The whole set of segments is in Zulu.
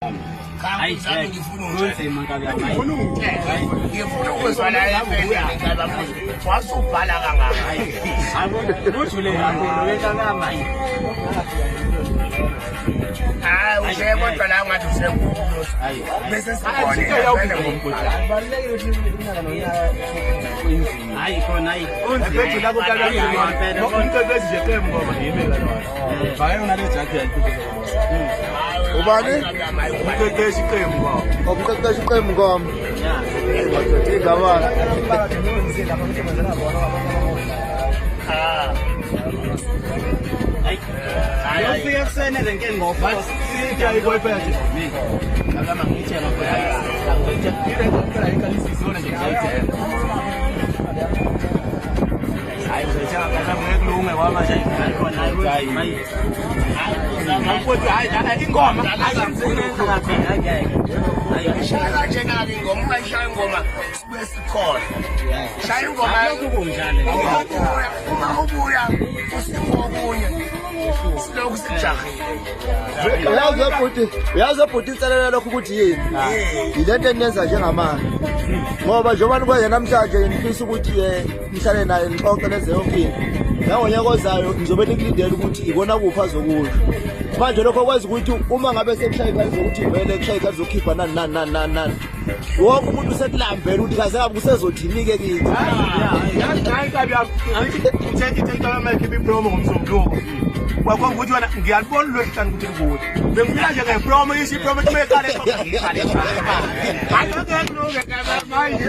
Hayi ngifuna unzima kabi Ngifuna ukuthetha. ngifuna ukuzwa la efeni ngaba wasubhala kangaka hayi ujule kakhulu wekangama hayi ushe kodwa la ngathi usenkulu hayi bese sibone Balulekile ukuthi unyaka nonyaka kuyinzima. hayi khona hayi Ebhethi la kuqala umqeqeshi nje qembu ngoba ngiyimela lona. Hayi unale jacket Ubani? umqeqeshi qembu kwawo. Umqeqeshi iqembu ngoma. Bathathinga abana. yofika ekuseni ezenke ngofa Sithi ayikoyiphethe. ngakama ngitshela khona Phela ikalisizona nje ngiyayithenga. Hayi uzothenga kahle ngekulunge kwama nje. hayi khona hayi Ngakho hayi dala ingoma. shaya njengake ingoma bayishaya ingoma sibuye sikhona shaya ingoma uma ubuya usifokunye silokhu sijahile Uyazi ebhuti inselelo lokho ukuthi yini? Yilento enenza njengamanje. Ngoba njengoba nikwenze namhlanje ngifisa ukuthi nihlale naye nixoxe leze yonke into. Ngonyaka ozayo ngizobe nikulindela ukuthi ibona kuphi azokusho. Manje lokho kwazi ukuthi uma ngabe sekushaya ikhathi zokuthi vele kushaya ikhathi zokhipha nani. Wonke umuntu usekulambela ukuthi kaze ngabe kusezothini-ke kithi. Hayi kabi uthethi into ibe promo ngomsombuluko. Kwakwanga ukuthi wena ngiyalibona lwehlanu ukuthi likude. Bengifika nje ngepromo ishi promo kumele qale hayi ngeke kulunge manje.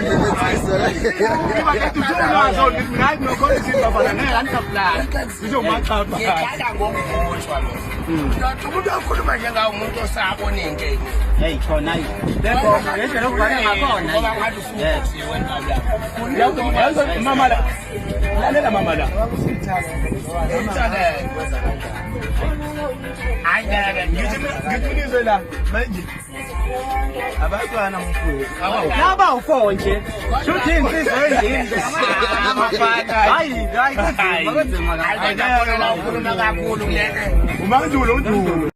Iba ke tuthulazo nginayi nokhona izinto bafana ngeke ngizomachapha. ngikhala ngokukhohlwa mina umuntu okhuluma njengawo umuntu osabona into Hey khona hayi lengoma ngendlela okubhala ngakhona ngoba ngathi usuthi wena Yazo mama la. Lalela mama la. hayi Ngithinizwe la manje. Abantwana mfowethu. laba u4 nje shuthi insizwe endini hayi kunzima hayi kodwa ukhuluma kakhulu kulento Umandulo udulo.